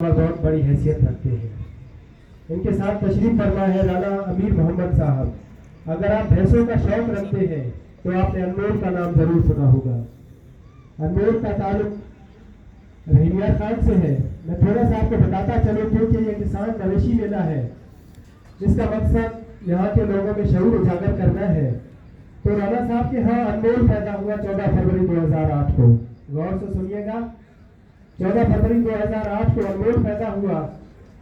बहुत बड़ी हैसियत रखते हैं। इनके साथ तशरीफ फरमा है राना अमीर मोहम्मद साहब। अगर आप भैंसों का शौक रखते हैं तो आपने अनमोल का नाम जरूर सुना होगा। अनमोल का ताल्लुक रहीमिया खान से है। मैं थोड़ा सा आपको बताता चलूं क्योंकि ये किसान मवेशी मेला है, जिसका मकसद यहाँ के लोगों में शऊर उजागर करना है। तो राना साहब के यहाँ अनमोल पैदा हुआ 14 फरवरी 2008 को। गौर से सुनिएगा, 14 फरवरी 2008 को अनमोल पैदा हुआ।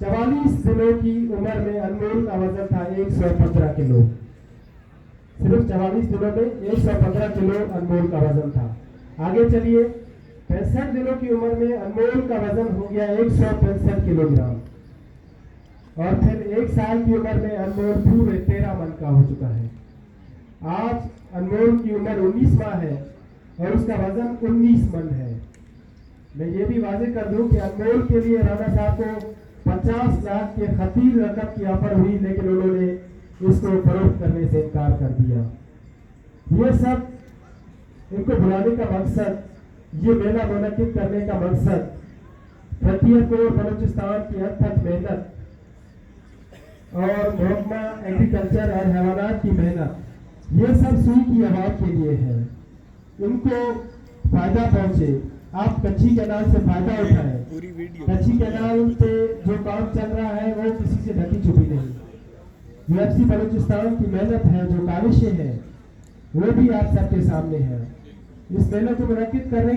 44 दिनों की उम्र में अनमोल का वजन था 115 किलो। सिर्फ 44 दिनों में 115 किलो अनमोल का वजन था। आगे चलिए, 65 दिनों की उम्र में अनमोल का वजन हो गया 165 किलोग्राम। और फिर 1 साल की उम्र में अनमोल पूरे 13 मन का हो चुका है। आज अनमोल की उम्र 19 माह है और उसका वजन 19 मन है। मैं ये भी वाजे कर दूं कि अनमोल के लिए राणा साहब को 50 लाख के खतीर रकम की ऑफर हुई, लेकिन उन्होंने इसको फरोख्त करने से इनकार कर दिया। ये सब इनको बुलाने का मकसद, ये मेला मुनक्किद करने का मकसद फतेहपुर कोर बलूचिस्तान की अथक मेहनत और महकमा एग्रीकल्चर और हैवानात की मेहनत, ये सब सुई की आवाज के लिए है। इनको फायदा पहुंचे, आप कच्ची कैनाल से फायदा उठाएं। कच्ची कैनाल पे जो काम चल रहा है वो किसी से ढकी छुपी नहीं। यूएफसी बलूचिस्तान की मेहनत है, जो काविशें हैं, वो भी आप सबके सामने है। इस मेले को मुनक्किद करने